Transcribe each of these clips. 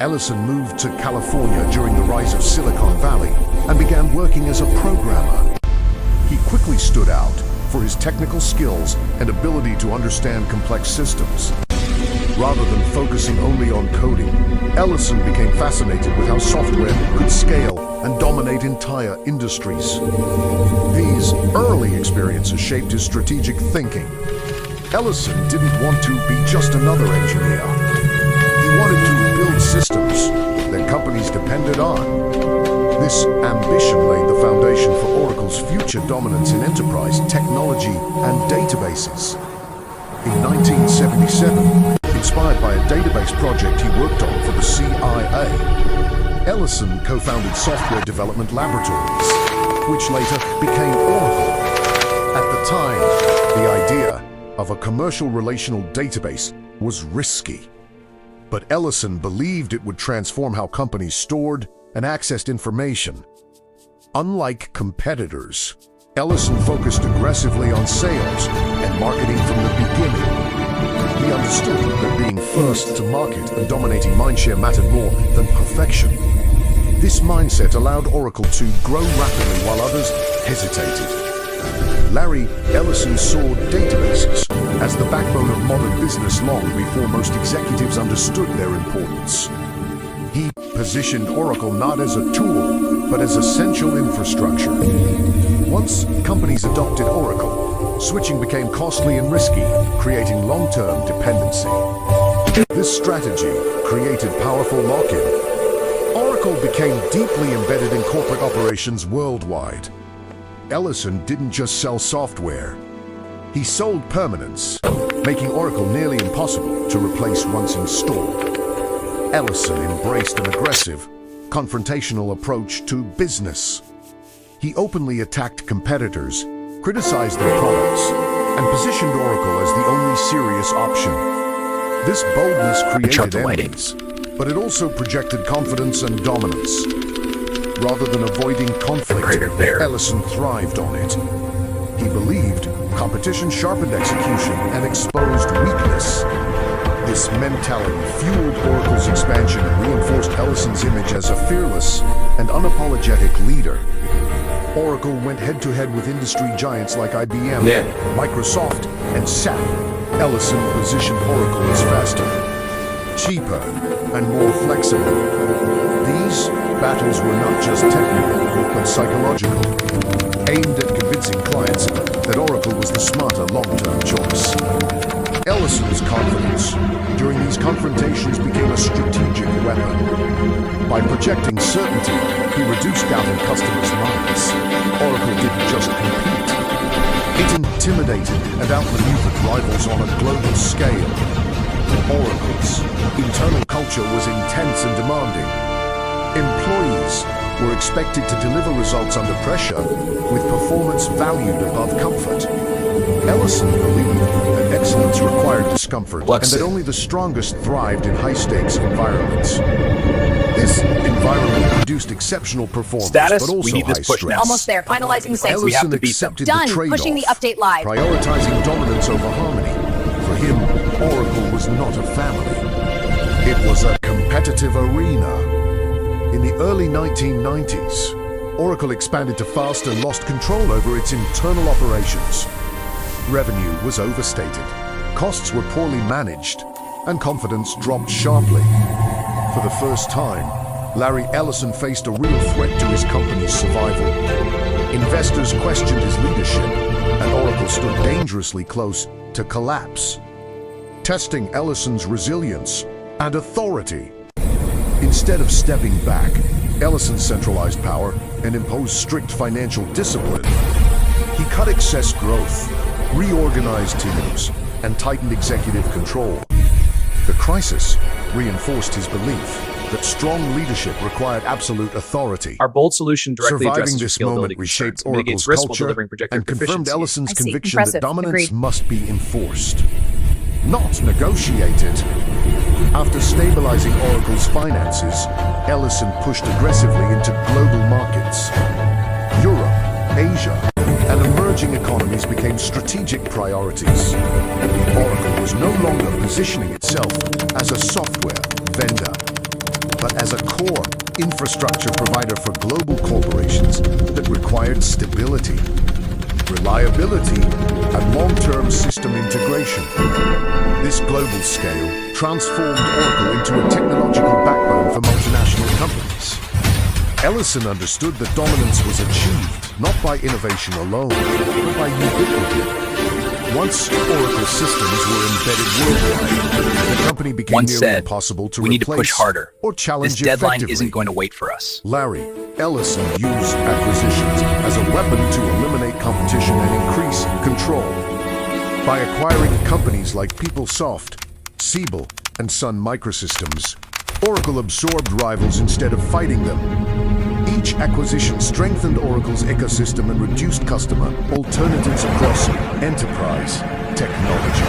Ellison moved to California during the rise of Silicon Valley and began working as a programmer. He quickly stood out for his technical skills and ability to understand complex systems. Rather than focusing only on coding, Ellison became fascinated with how software could scale and dominate entire industries. These early experiences shaped his strategic thinking. Ellison didn't want to be just another engineer. He wanted to build systems that companies depended on. This ambition laid the foundation for Oracle's future dominance in enterprise technology and databases. In 1977, inspired by a database project he worked on for the CIA, Ellison co-founded Software Development Laboratories, which later became Oracle. At the time, the idea of a commercial relational database was risky. But Ellison believed it would transform how companies stored and accessed information. Unlike competitors, Ellison focused aggressively on sales and marketing from the beginning. He understood that being first to market and dominating mindshare mattered more than perfection. This mindset allowed Oracle to grow rapidly while others hesitated. Larry Ellison saw databases as the backbone of modern business long before most executives understood their importance. He positioned Oracle not as a tool, but as essential infrastructure. Once companies adopted Oracle, switching became costly and risky, creating long-term dependency. This strategy created powerful lock-in. Oracle became deeply embedded in corporate operations worldwide. Ellison didn't just sell software. He sold permanence, making Oracle nearly impossible to replace once installed. Ellison embraced an aggressive, confrontational approach to business. He openly attacked competitors, criticized their products, and positioned Oracle as the only serious option. This boldness created enemies, but it also projected confidence and dominance. Rather than avoiding conflict, Ellison thrived on it. He believed competition sharpened execution and exposed weakness. This mentality fueled Oracle's expansion and reinforced Ellison's image as a fearless and unapologetic leader. Oracle went head-to-head with industry giants like IBM, Microsoft, and SAP. Ellison positioned Oracle as faster, cheaper, and more flexible. These battles were not just technical, but psychological, aimed at convincing clients that Oracle was the smarter long-term choice. Ellison's confidence during these confrontations became a strategic weapon. By projecting certainty, he reduced doubt in customers' minds. Oracle didn't just compete. It intimidated and outmaneuvered rivals on a global scale. Oracle's internal culture was intense and demanding. Employees were expected to deliver results under pressure, with performance valued above comfort. Ellison believed that excellence required discomfort and that only the strongest thrived in high-stakes environments. This environment produced exceptional performance, but also high stress. Almost there, finalizing the sync. Ellison accepted the trade-off, pushing the update live. prioritizing dominance over harmony. For him, Oracle was not a family. It was a competitive arena. In the early 1990s, Oracle expanded too fast and lost control over its internal operations. Revenue was overstated, costs were poorly managed, and confidence dropped sharply. For the first time, Larry Ellison faced a real threat to his company's survival. Investors questioned his leadership, and Oracle stood dangerously close to collapse, testing Ellison's resilience and authority. Instead of stepping back, Ellison centralized power and imposed strict financial discipline. He cut excess growth, reorganized teams, and tightened executive control. The crisis reinforced his belief that strong leadership required absolute authority. Our bold solution directly Surviving addresses this your moment scalability reshaped concerns, mitigates Oracle's risk while culture delivering projected and confirmed efficiency. Ellison's I see. conviction Impressive. that dominance Agreed. must be enforced, not negotiated. After stabilizing Oracle's finances, Ellison pushed aggressively into global markets. Europe, Asia, and emerging economies became strategic priorities. Oracle was no longer positioning itself as a software vendor. as a core infrastructure provider for global corporations that required stability, reliability, and long-term system integration. This global scale transformed Oracle into a technological backbone for multinational companies. Ellison understood that dominance was achieved not by innovation alone, but by ubiquity. Once Oracle systems were embedded worldwide, the company became nearly impossible to we need to push harder. Or challenge This deadline effectively. isn't going to wait for us. Larry Ellison used acquisitions as a weapon to eliminate competition and increase control. By acquiring companies like PeopleSoft, Siebel, and Sun Microsystems, Oracle absorbed rivals instead of fighting them. Each acquisition strengthened Oracle's ecosystem and reduced customer alternatives across enterprise technology.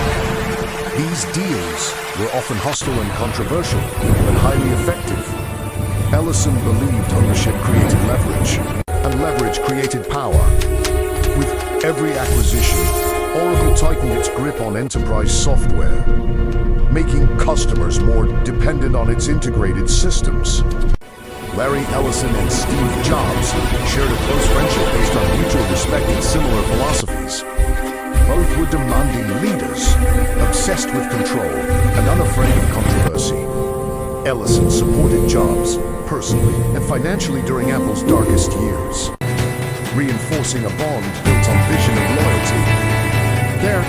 These deals were often hostile and controversial, but highly effective. Ellison believed ownership created leverage, and leverage created power. With every acquisition, Oracle tightened its grip on enterprise software, making customers more dependent on its integrated systems. Larry Ellison and Steve Jobs shared a close friendship based on mutual respect and similar philosophies. Both were demanding leaders, obsessed with control and unafraid of controversy. Ellison supported Jobs personally and financially during Apple's darkest years, reinforcing a bond built on vision and loyalty. Their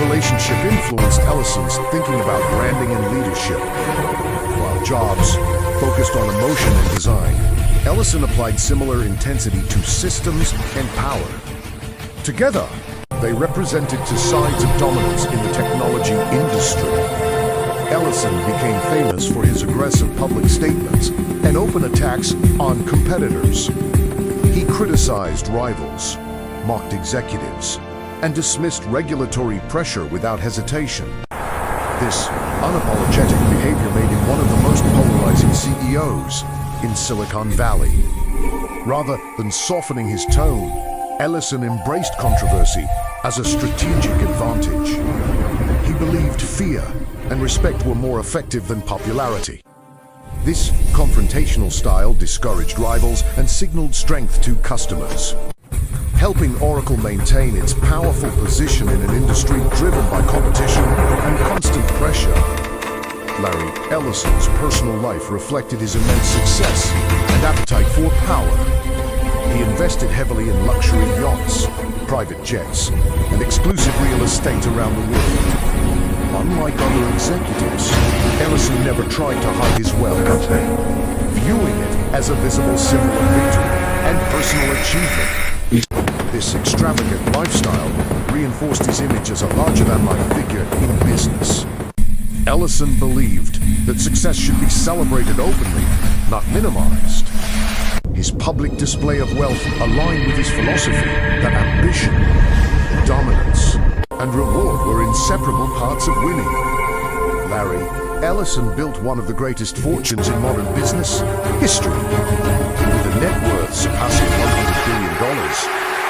relationship influenced Ellison's thinking about branding and leadership. While Jobs focused on emotion and design, Ellison applied similar intensity to systems and power. Together, they represented two sides of dominance in the technology industry. Ellison became famous for his aggressive public statements and open attacks on competitors. He criticized rivals, mocked executives, and dismissed regulatory pressure without hesitation. This unapologetic behavior made him one of the most polarizing CEOs in Silicon Valley. Rather than softening his tone, Ellison embraced controversy as a strategic advantage. He believed fear and respect were more effective than popularity. This confrontational style discouraged rivals and signaled strength to customers, helping Oracle maintain its powerful position in an industry driven by competition and constant pressure. Larry Ellison's personal life reflected his immense success and appetite for power. He invested heavily in luxury yachts, private jets, and exclusive real estate around the world. Unlike other executives, Ellison never tried to hide his wealth, viewing it as a visible symbol of victory and personal achievement. This extravagant lifestyle reinforced his image as a larger-than-life figure in business. Ellison believed that success should be celebrated openly, not minimized. His public display of wealth aligned with his philosophy that ambition, dominance, and reward were inseparable parts of winning. Larry Ellison built one of the greatest fortunes in modern business history. With a net worth surpassing $100 billion,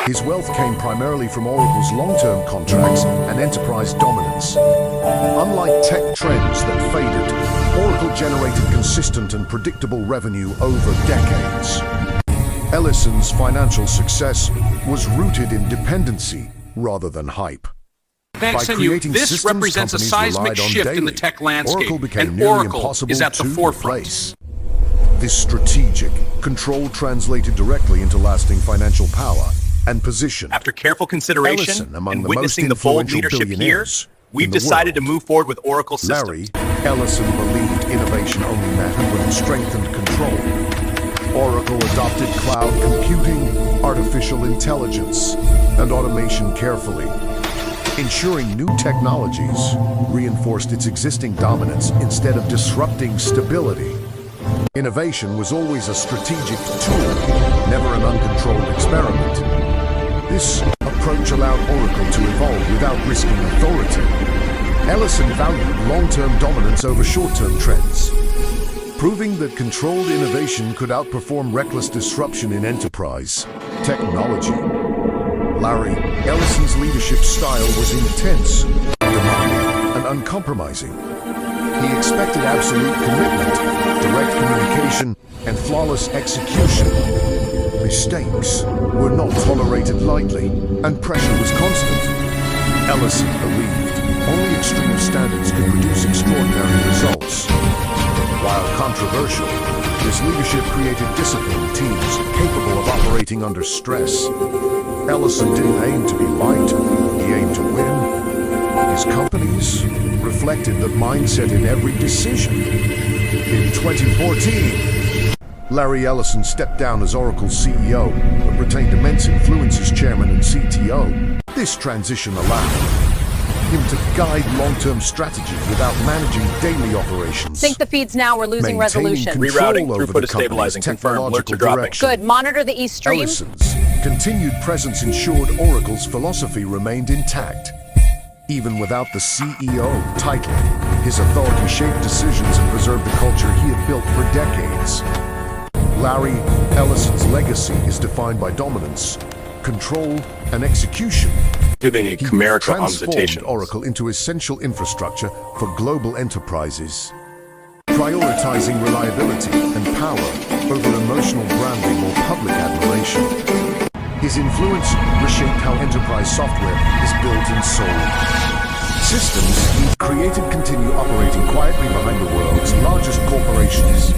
his wealth came primarily from Oracle's long-term contracts and enterprise dominance. Unlike tech trends that faded, Oracle generated consistent and predictable revenue over decades. Ellison's financial success was rooted in dependency rather than hype. Thanks, and you. This represents a seismic shift in the tech landscape, and Oracle is at the forefront. This strategic control translated directly into lasting financial power and position. After careful consideration Ellison, among and the witnessing the most bold influential leadership here, billionaires we've in the decided to world. move forward with Oracle systems. Larry Ellison believed innovation only mattered when it strengthened control. Oracle adopted cloud computing, artificial intelligence, and automation carefully, ensuring new technologies reinforced its existing dominance instead of disrupting stability. Innovation was always a strategic tool, never an uncontrolled experiment. This approach allowed Oracle to evolve without risking authority. Ellison valued long-term dominance over short-term trends, proving that controlled innovation could outperform reckless disruption in enterprise technology. Larry Ellison's leadership style was intense, demanding, and uncompromising. He expected absolute commitment, direct communication, precision, and flawless execution. Mistakes were not tolerated lightly, and pressure was constant. Ellison believed only extreme standards could produce extraordinary results. While controversial, his leadership created disciplined teams capable of operating under stress. Ellison didn't aim to be liked, he aimed to win. His companies reflected that mindset in every decision. In 2014, Larry Ellison stepped down as Oracle's CEO, but retained immense influence as chairman and CTO. This transition allowed him to guide long-term strategies without managing daily operations. Sync the feeds now. We're losing resolution. Rerouting, throughput is stabilizing. Confirmed. Alerts are dropping. Good. Monitor the East Stream. Ellison's continued presence ensured Oracle's philosophy remained intact. Even without the CEO title, his authority shaped decisions and preserved the culture he had built for decades. Larry Ellison's legacy is defined by dominance, control, and execution. Giving a He chimerical transformed consultation. Oracle into essential infrastructure for global enterprises, prioritizing reliability and power over emotional branding or public admiration. His influence reshaped how enterprise software is built and sold. Systems he created continue operating quietly behind the world's largest corporations.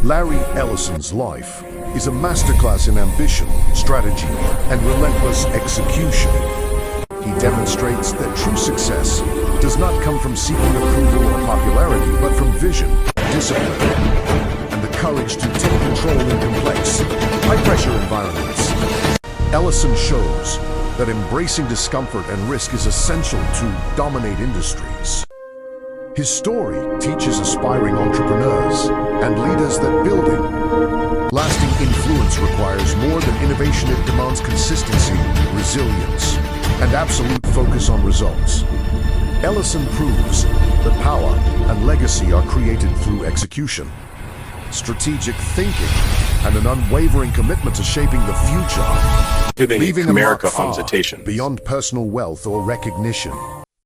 Larry Ellison's life is a masterclass in ambition, strategy, and relentless execution. He demonstrates that true success does not come from seeking approval or popularity, but from vision, discipline, and the courage to take control in complex, high-pressure environments. Ellison shows that embracing discomfort and risk is essential to dominate industries. His story teaches aspiring entrepreneurs and leaders that building lasting influence requires more than innovation. It demands consistency, resilience, and absolute focus on results. Ellison proves that power and legacy are created through execution, strategic thinking, and an unwavering commitment to shaping the future, Giving a leaving a mark chimerical far consultation. beyond personal wealth or recognition.